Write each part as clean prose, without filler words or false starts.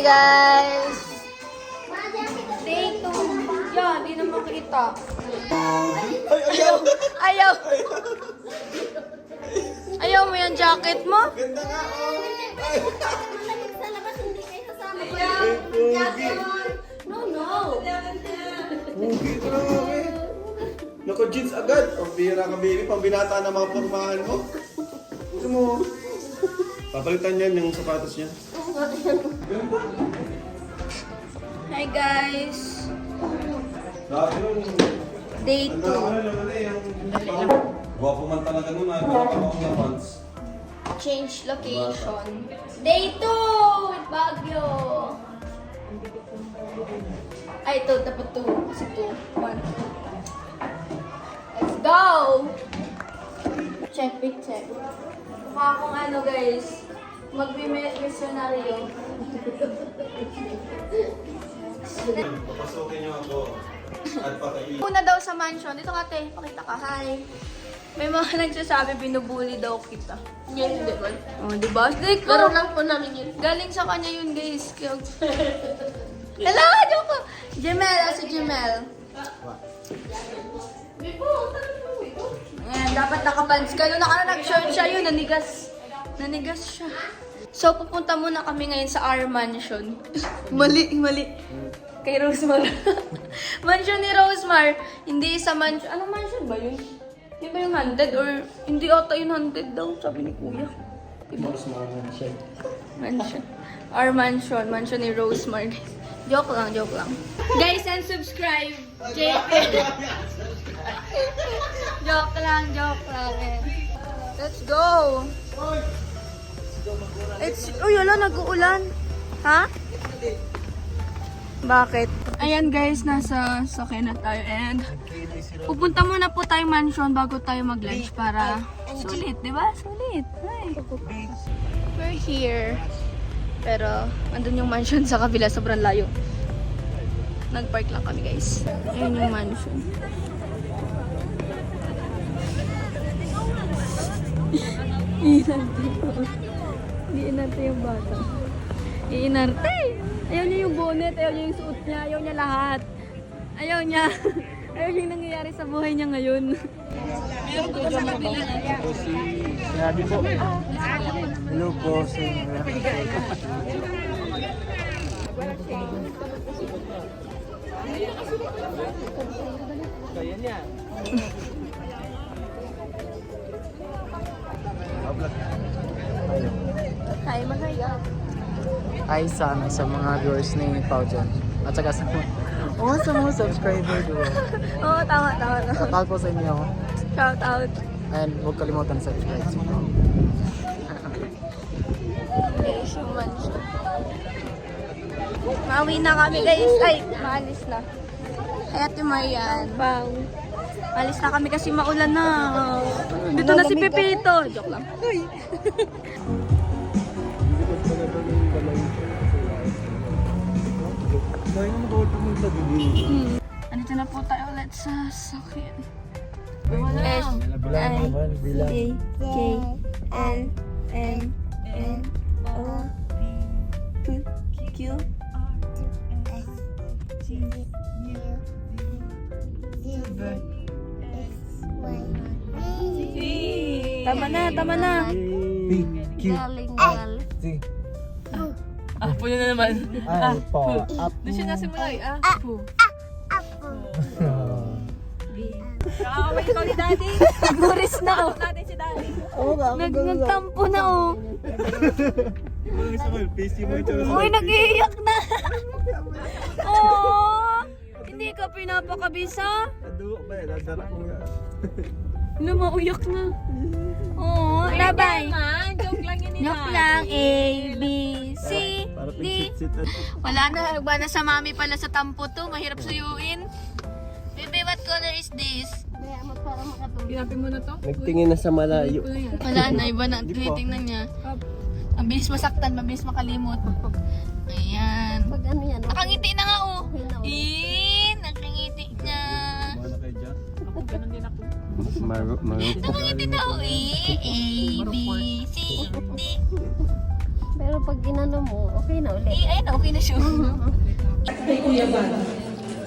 guys! Day 2. Yan, di na makita. Ayaw! Ayaw! Ayaw mo yung jacket mo? Ganda nga, oh! Sa labas, hindi kayo sasama ko. Pugi! No. Pugi ka lang, eh! Naka-jeans agad! Ang bihira ka, baby. Pambinata na mga pormahan mo. Gusto mo? Papalitan yan yung sapatos niya. Ganda! Hi guys! Dati nun, Day 2. ang dami na naman eh, yung gwapo man talaga nun, ay nakakawak na pants. Change location. Day 2 with Baguio. Ay, ito. Dapat 2. Kasi 2. 1. Let's go! Check, big check. Mukha akong ano guys. Magbi-missionaryo. Papasukin niyo ako at pakain. Una daw sa mansion. Dito ka, te. Pakita ka. Hi. May mga nagsasabi, binubuli daw kita. Yan, hindi ba? Oh, diba? Like, Laro lang po namin yun. galing sa kanya yun, guys. Hello, joke ko. Jemel, si Jemel. Ayan, dapat nakapants ka. Nung nag-shirt siya yun, nanigas. Nanigas siya. So, pupunta muna kami ngayon sa our mansion. Mali. Kay Rosemar. Mansion ni Rosemar. Hindi sa mansion. Anong mansion ba yun? Yun ba yung 100? Or hindi ata yung 100 daw, sabi ni Kuya. Diba? Mansion. Our mansion. Mansion ni Rosemar. Joke lang. Guys, and subscribe. Joke lang. Eh. Let's go. Uy, wala, nag-uulan. Ha? Bakit? Ayan guys, nasa sakyan na tayo and pupunta muna po tayong mansion bago tayo mag-lunch para sulit, di ba? Sulit. Ay. We're here. Pero, andun yung mansion sa kabila, sobrang layo. Nag-park lang kami guys. Ayan yung mansion. Iinarte yung bata. Iinarte! Ayaw niya yung bonnet, ayaw niya yung suot niya, ayaw niya lahat. Ayaw niya. Ayaw yung nangyayari sa buhay niya ngayon. Meron ko sa kabila. Grabe po. Hello po. Kaya niya. Hi, mahaya. Hi sa mga viewers ni Pao dyan. At saka sa mga subscriber doon. Oo, tama. Shout out po sa inyo. Shout out. And huwag kalimutan subscribe. Guys, yung mansion. Mauwi na kami guys. Ay, maalis na. Ay, Ate Marian. Bang. Alis na kami kasi maulan na. Dito na si Pepito. Joke lang. Andito na po tayo ulit sa sakyan. S, I, D, K, L, M, N, O, P, Q, Tama na. P, Q, R, T. Apo na naman. Ay po. Up. Doon siya nasimula eh. Apo. Kakaway ikaw ni Daddy. Naguris na oh. Natin si Daddy. Oo nga. Nagtampo na oh. Uy, nag-iiyak na. Oh, hindi ka pinapakabisa. Lumauyak na. Oh, labay. Joke lang yun ni Joke lang. A, B, C, D. Wala na. Nagba na sa mami pala sa tampo to. Mahirap suyuin. Baby, what color is this? Pinapin mo na to? Nagtingin na sa malayo. Wala na. Iba na. Tinitingnan niya. Ang bilis masaktan. Mabilis makalimot. Ayan. Pag ano yan, Nakangiti na nga oh. Nakangiti na. Ako, ganun din ako. Nakangiti na oh. A, B, C, D. Pero pag ginano mo, okay na ulit. Ayun, okay na siya. Kay Kuya Val.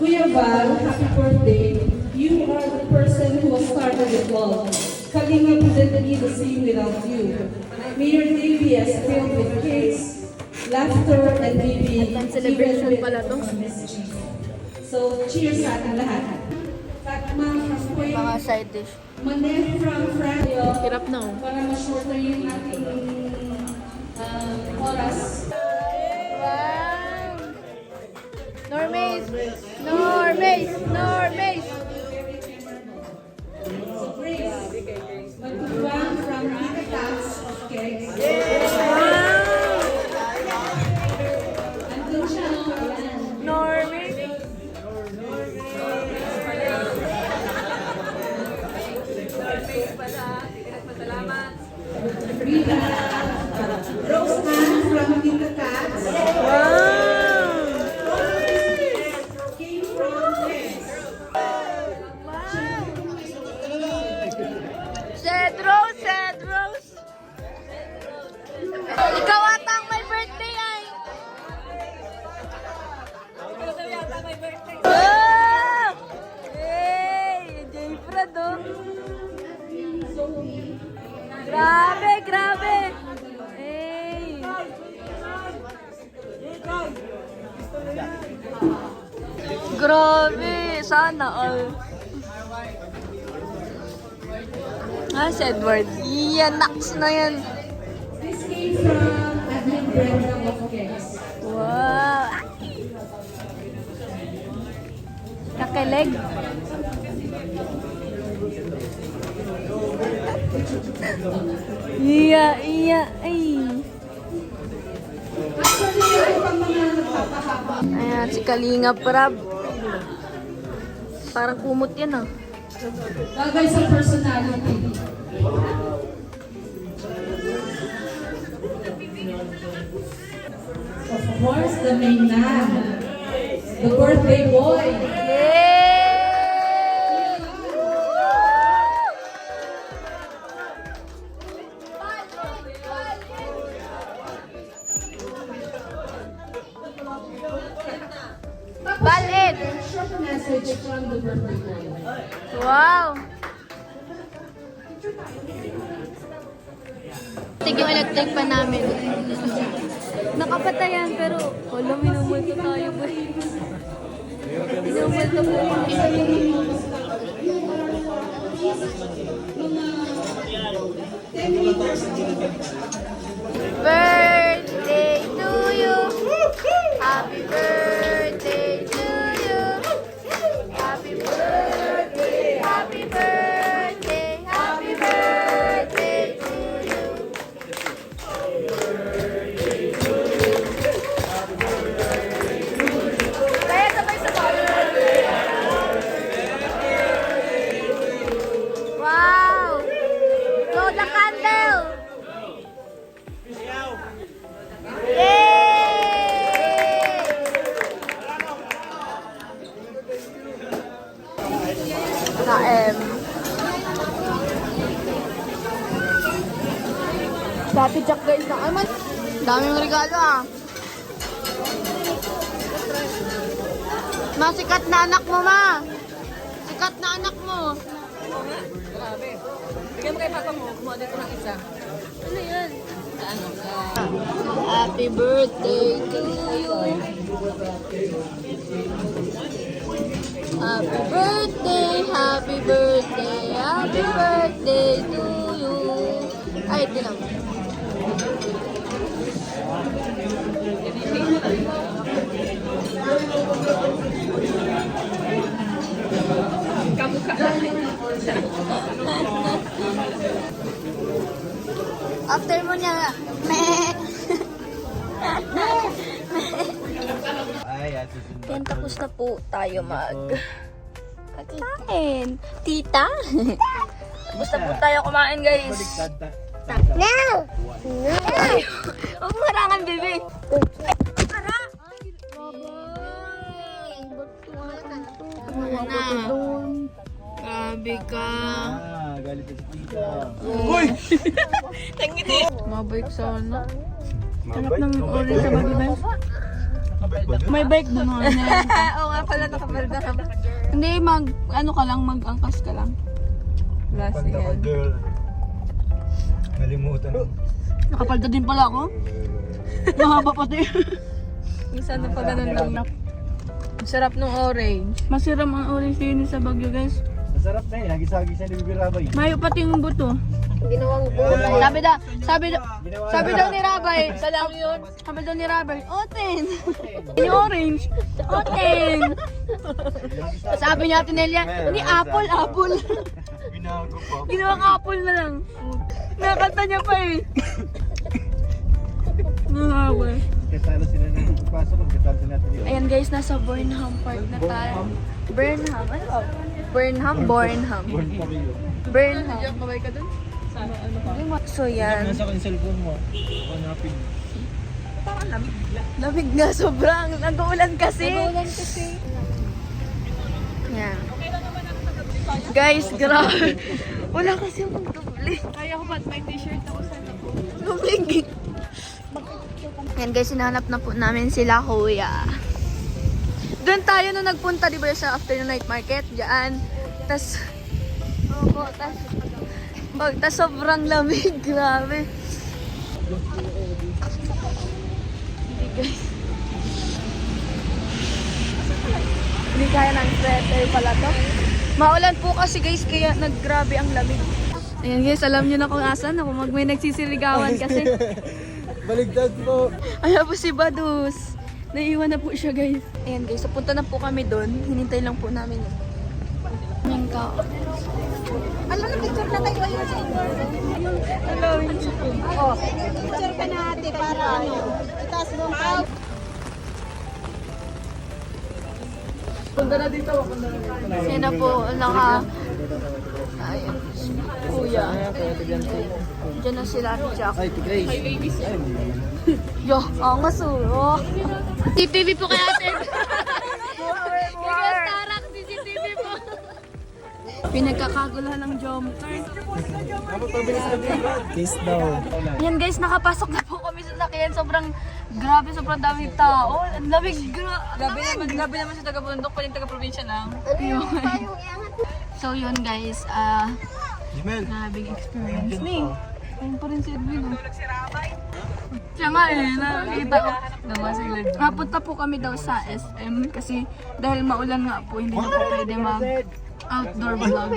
Kuya Val, happy birthday. You are the person who has started it all. Kalinga couldn't be the same without you. May your day be as filled with kids, laughter, and maybe celebration pala to. So, cheers sa ating lahat. Fatma from Kuya, Mga side dish. Manef from Francio. Hirap na. Para ma-shorter yung ating oras. Wow! Normace! Normace! Normace! Magtuwang from Tita Tax of Cakes. Andun siya, ayan. Normace! Rita, Roseanne from Tita Tax. Came from Cakes. Cedros! Cedros! Ikaw ata ang may birthday ay! Oh! Hey! Jay Prado! Grabe! Grabe! Hey! Grabe! Sana all. Si Edward. Yan, naks na yan. This came from Admin Brenda of Cakes. Wow! Kakilig. Iya, iya, ay. Ayan, si Kalinga Prab. Parang kumot yan ah. Bagay sa personality. Of course, the main man. The birthday boy. Yay! Balid! Short message from the birthday boy. Wow! Tig yung electric pa namin. Nakapatayan pero wala, minumulto tayo ba? Minumulto po kami. Birthday to you. Happy birthday to you. Happy birthday, happy birthday, happy birthday to you. Kaya sabay-sabay. Wow! Blow the candle! KM. Dati Jack guys na. Ay man, daming regalo ah. Ma, sikat na anak mo ma. Sikat na anak mo. Grabe. Bigyan mo kay papa mo. Kumuha dito ng isa. Ano yan? Ano? Happy birthday to you. Happy birthday, happy birthday, happy birthday to you. Ay, ito lang. After mo niya, meh. Yan, tapos na po tayo magkain. Tita? Tapos na po tayo kumain, guys. No! No! Huwag mo harangan, bebe. Hara! Grabe ka. Galit na si Tita. Uy! Mabait sana. Hanap ng orange sa bago ba? May bike doon. Oo nga pala, nakabalda ka ba? Hindi, ano ka lang, mag-angkas ka lang. Last Pag naka-girl, nalimutan. Nakapalda din pala ako. Mahaba pati. Isa na pa ganun lang. Ang sarap ng orange. Masiram ang orange yun sa Baguio, guys. Masarap na eh, nagisagi siya ni Bibi Rabay. Mayo pati yung buto. Ginawang bola. Sabi daw ni Rabay, sabi daw ni Rabay, Oten! Yung orange, Oten! Sabi niya Nelia, hindi apple. Binago pa. Ginawang apple na lang. Nakakanta niya pa eh. Nakakawal. Kasala sila na pagpasok, pagkatapos natin yun. Ayan guys, nasa Burnham Park na tayo. Burnham? Ano ba? Burnham? Burnham. Burnham. Kaway ka dun? So yan. Nasa ko yung cellphone mo. Hanapin. Lamig nga sobrang. Nag-uulan kasi. Yan. Guys, grabe. Wala kasi magdubli. Kaya ko ba't may t-shirt ako sa ako? Lumig. Yan guys, hinahanap na po namin sila kuya. Doon tayo na nagpunta, di ba sa afternoon night market? Diyan. Tas sobrang lamig. Grabe. Hindi guys. Hindi kaya ng sweater pala to. Maulan po kasi guys, kaya naggrabe ang lamig. Ayan guys, alam nyo na kung asan ako. May nagsisiligawan kasi. Baligtad po. Ayan po si Badus. Naiiwan na po siya guys. Ayan guys, so punta na po kami doon. Hinintay lang po namin yun. Mingka. Alam na, picture na tayo ayun sa inyo. Hello. Oh, picture ka na ate para ano. Itaas mo ang Yan na po, Ayan. Kuya. Diyan na sila ni Jack. Ay, Grace. Yo, angas oh. CCTV po kaya atin. Nag-starak CCTV po. Pinagkakagula ng jumper. Kiss daw. Yan guys, nakapasok na po kami sa sakyan. Sobrang daming tao. Ang lamig. Grabe naman sa taga-bundok, pa yung taga-probinsya lang. So yun guys, Jimel. grabing experience ni. Ayun pa rin si Edwin. Oh. Siya nga nakikita ko. Napunta po kami daw sa SM kasi dahil maulan nga po, hindi na po pwede mag-outdoor vlog.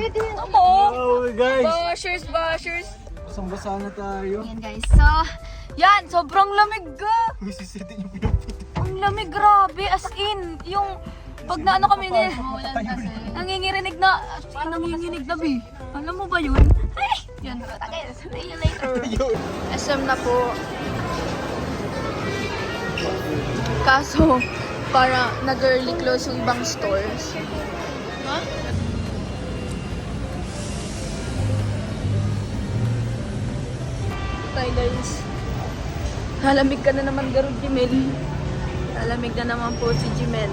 Oh, guys. Bashers! Basang-basa na tayo. Yan guys, so, yan, sobrang lamig ga! Uy, sisitin yung pinuputi. Ang lamig, grabe, as in, yung, pag naano kami ni, nanginginig na bi. Alam mo ba yun? Ay! Yan, see you later. SM na po. Kaso, para nag-early close yung ibang stores. Ha? Bye guys. Halamig ka na naman garod, Jimel. Halamig na naman po si Jimel.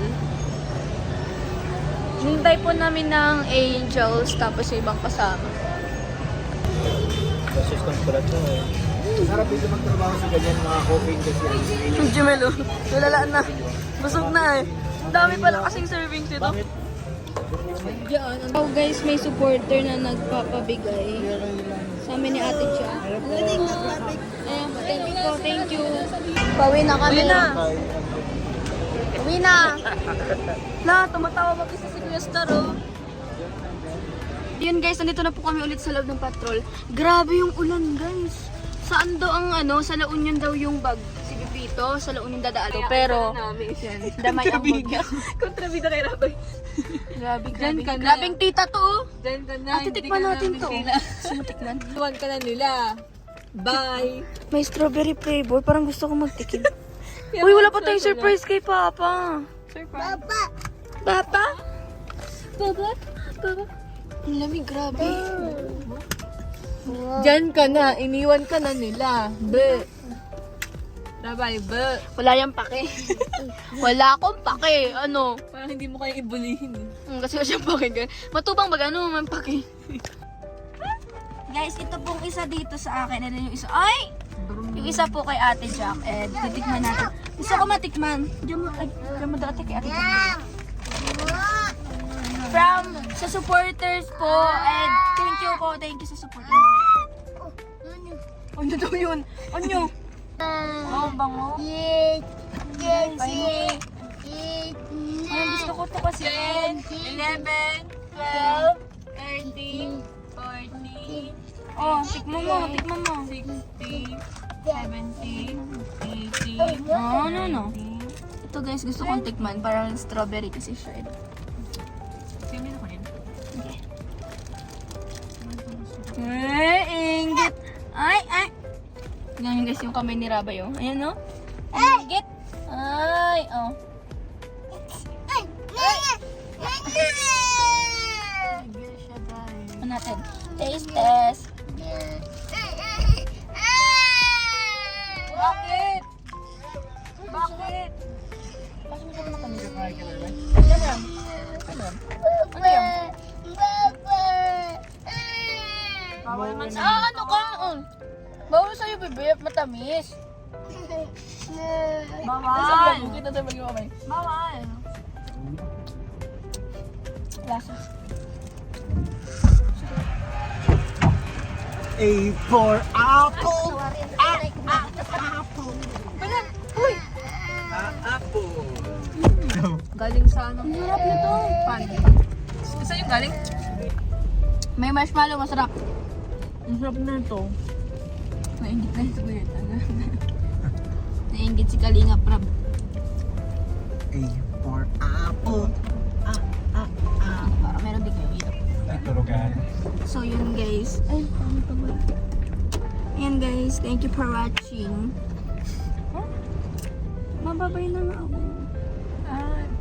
Hinintay po namin ng Angels tapos yung ibang kasama. Assistant pala ito eh. Sarap dito magtrabaho sa ganyan mga coping kasi. Yung Jimel oh, lalaan na. Busog na eh. Ang dami pala kasing servings dito. Oh guys, may supporter na nagpapabigay. Sa amin ni Ate Cha. Ayan, thank you. Pauwi na kami na. Uwi na. La, tumatawa mag-isa si Kuya Star, oh. Yun guys, nandito na po kami ulit sa loob ng patrol. Grabe yung ulan, guys. Saan daw ang sa La Union daw yung bag? Si Pipito, sa La Union dadaan. Pero, yan, damay ang bag. Kontrabida kay Rabay. Grabing tita to, oh. Diyan ka na. Ate, tikman natin to. Sino tikman? Iwan ka na nila. Bye. May strawberry flavor. Parang gusto ko magtikim. Uy, wala pa tayong surprise kay Papa. Surprise. Papa? Ang lamig, grabe. Diyan ka na. Iniwan ka na nila. Be. Rabay, be. Wala yung pake. Wala akong pake. Ano? Parang hindi mo kayo ibulihin eh. Kasi wala siyang pake. Matubang ba gano'n man pake? Guys, ito pong isa dito sa akin. Ano yung isa? Ay! Yung isa po kay Ate Jack, and titikman natin. Gusto ko matikman. Diyan mo dati kay Ate Jack. From sa supporters po, and thank you sa supporters. Ano daw yun? Ano? Oh, bango. Ang gusto ko to kasi 11, 12, 13, 14. Oh, tikman mo. 16, 17, 18. No. Ito guys, gusto kong tikman. Parang strawberry kasi siya. Tingnan ko yan. Inggit. Ay. Tingnan nyo guys yung kamay ni Rabay, oh. Ayan, no? Inggit. Ay, oh. Ano natin? Taste test. Bakit? Bakit? Bakit mo ka naman kami? Ano yan? Bawal man sa... ano ka? Bawal sa'yo, bebe. Matamis. Bawal. Kita tayo mag-iwamay. Bawal. Lasa. A for apple. Uy! Apple. Galing sa ano? Ang sarap nito. Pan. Saan yung galing? May marshmallow, masarap. Ang sarap na ito. Nainggit na ito yun. Nainggit si Kalinga Prab. A for apple. Meron din kayo dito. Naturugan. So yun guys. Ay, paano pa ba? Ayan guys, thank you for watching. Mababay na nga ako.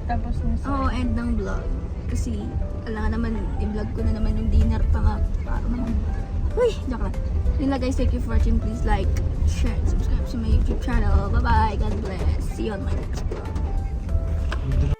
Tapos na Oo, end ng vlog. Kasi, alam naman, i-vlog ko na naman yung dinner pa nga. Para naman. Uy, joke lang. Yun lang guys, thank you for watching. Please like, share, and subscribe to my YouTube channel. Bye-bye. God bless. See you on my next vlog.